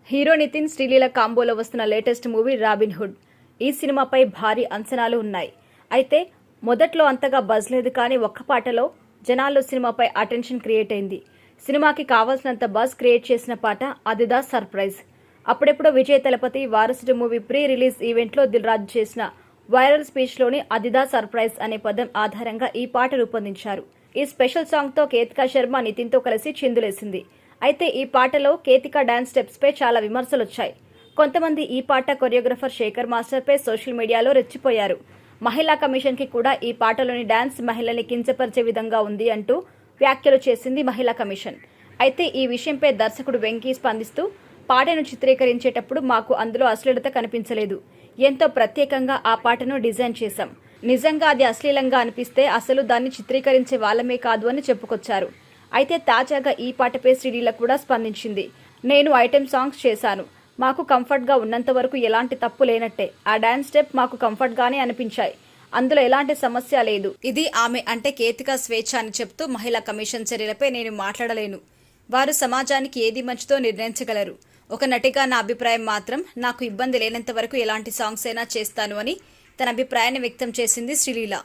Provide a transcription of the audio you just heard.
Hero Nitin Sreeleela కాంబోలో వస్తున్న latest movie robin hood. ఈ సినిమాపై భారీ అంచనాలు ఉన్నాయి. అయితే మొదట్లో అంతగా బజ్ లేదు, కానీ ఒక్క పాటలో జనాల్లో సినిమాపై అటెన్షన్ క్రియేట్ అయింది. సినిమాకి కావాల్సినంత బజ్ క్రియేట్ చేసిన పాట అదిదా సర్ప్రైజ్. అప్పుడెప్పుడో విజయ్ తలపతి వారసుడు మూవీ ప్రీ రిలీజ్ ఈవెంట్లో దిల్ రాజు చేసిన వైరల్ స్పీచ్లోని అదిదా సర్ప్రైజ్ అనే పదం ఆధారంగా ఈ పాట రూపొందించారు. ఈ స్పెషల్ సాంగ్తో కేతికా శర్మ నితిన్తో కలిసి చిందులేసింది. అయితే ఈ పాటలో కేతికా డాన్స్ స్టెప్స్పై చాలా విమర్శలు వచ్చాయి. కొంతమంది ఈ పాట కొరియోగ్రాఫర్ శేఖర్ మాస్టర్పై సోషల్ మీడియాలో రెచ్చిపోయారు. మహిళా కమిషన్కి కూడా ఈ పాటలోని డాన్స్ మహిళల్ని కించపరిచే విధంగా ఉంది అంటూ వ్యాఖ్యలు చేసింది మహిళా కమిషన్. అయితే ఈ విషయంపై దర్శకుడు వెంకీ స్పందిస్తూ, పాటను చిత్రీకరించేటప్పుడు మాకు అందులో అశ్లీలత కనిపించలేదు. ఎంతో ప్రత్యేకంగా ఆ పాటను డిజైన్ చేశాం. నిజంగా అది అశ్లీలంగా అనిపిస్తే అసలు దాన్ని చిత్రీకరించే వాళ్ళమే కాదు అని చెప్పుకొచ్చారు. అయితే తాజాగా ఈ పాటపై శ్రీలీల కూడా స్పందించింది. నేను ఐటెం సాంగ్స్ చేశాను. మాకు కంఫర్ట్గా ఉన్నంత వరకు ఎలాంటి తప్పు లేనట్టే. ఆ డాన్స్ స్టెప్ మాకు కంఫర్ట్గానే అనిపించాయి. అందులో ఎలాంటి సమస్య లేదు. ఇది ఆమె అంటే కేతికా స్వేచ్ఛ అని చెప్తూ, మహిళా కమిషన్ చర్యలపై నేను మాట్లాడలేను. వారు సమాజానికి ఏది మంచిదో నిర్ణయించగలరు. ఒక నటిగా నా అభిప్రాయం మాత్రం, నాకు ఇబ్బంది లేనంత వరకు ఎలాంటి సాంగ్స్ అయినా చేస్తాను అని తన అభిప్రాయాన్ని వ్యక్తం చేసింది శ్రీలీల.